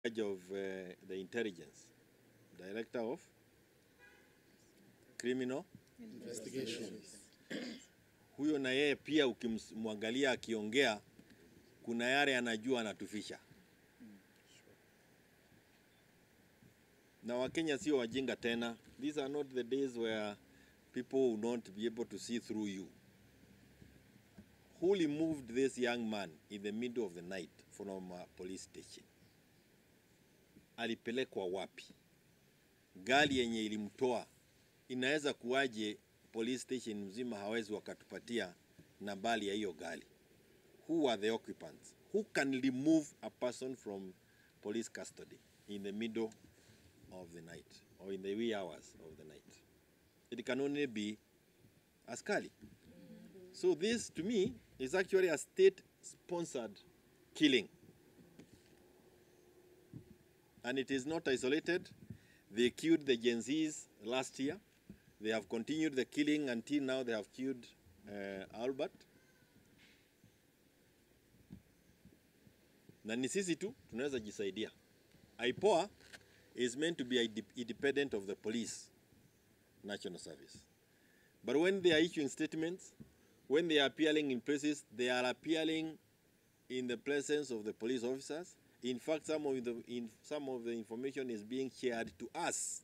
of the intelligence, director of criminal investigations. Huyo na yeye pia ukimwangalia akiongea kuna yale anajua anatufisha. Na Wakenya sio wajinga tena. These are not the days where people will not be able to see through you. Who removed this young man in the middle of the night from a police station? Alipelekwa wapi? Gari yenye ilimtoa inaweza kuwaje police station mzima hawezi wakatupatia nambari ya hiyo gari? Who are the occupants? Who can remove a person from police custody in the middle of the night or in the wee hours of the night? It can only be askari. So this to me is actually a state-sponsored killing. And it is not isolated. They killed the Gen Zs last year. They have continued the killing until now they have killed Albert. Na ni sisi tu tunaweza jisaidia. IPOA is meant to be independent of the police national service. But when they are issuing statements, when they are appearing in places, they are appearing in the presence of the police officers. In fact, some of the information is being shared to us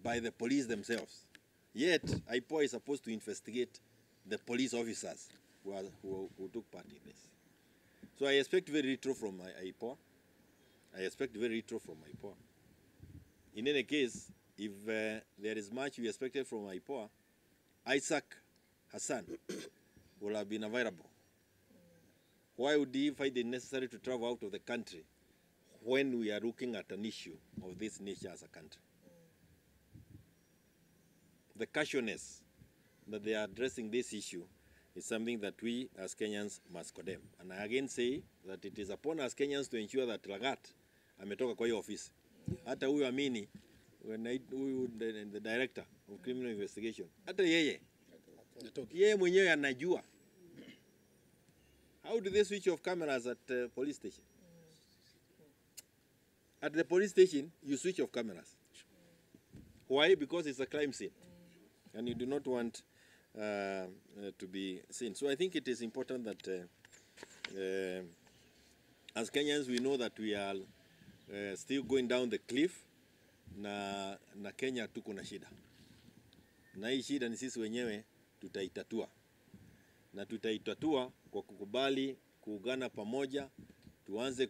by the police themselves. Yet, IPOA is supposed to investigate the police officers who took part in this. So I expect very little from IPOA. In any case, if there is much we expected from IPOA, Isaac Hassan will have been available. Why would he find it necessary to travel out of the country when we are looking at an issue of this nature as a country? The casualness that they are addressing this issue is something that we as Kenyans must condemn. And I again say that it is upon us Kenyans to ensure that Lagat ametoka kwa hiyo ofisi. Hata huyu Amini, huyu the director of criminal investigation, hata yeye mwenyewe anajua. How do they switch off cameras at police station? At the police station, you switch off cameras. Why? Because it's a crime scene. And you do not want to be seen. So I think it is important that as Kenyans, we know that we are still going down the cliff. Na Kenya tuko na shida. Na hii shida ni sisi wenyewe tutaitatua. Na tutaitatua kwa kukubali kuungana pamoja, tuanze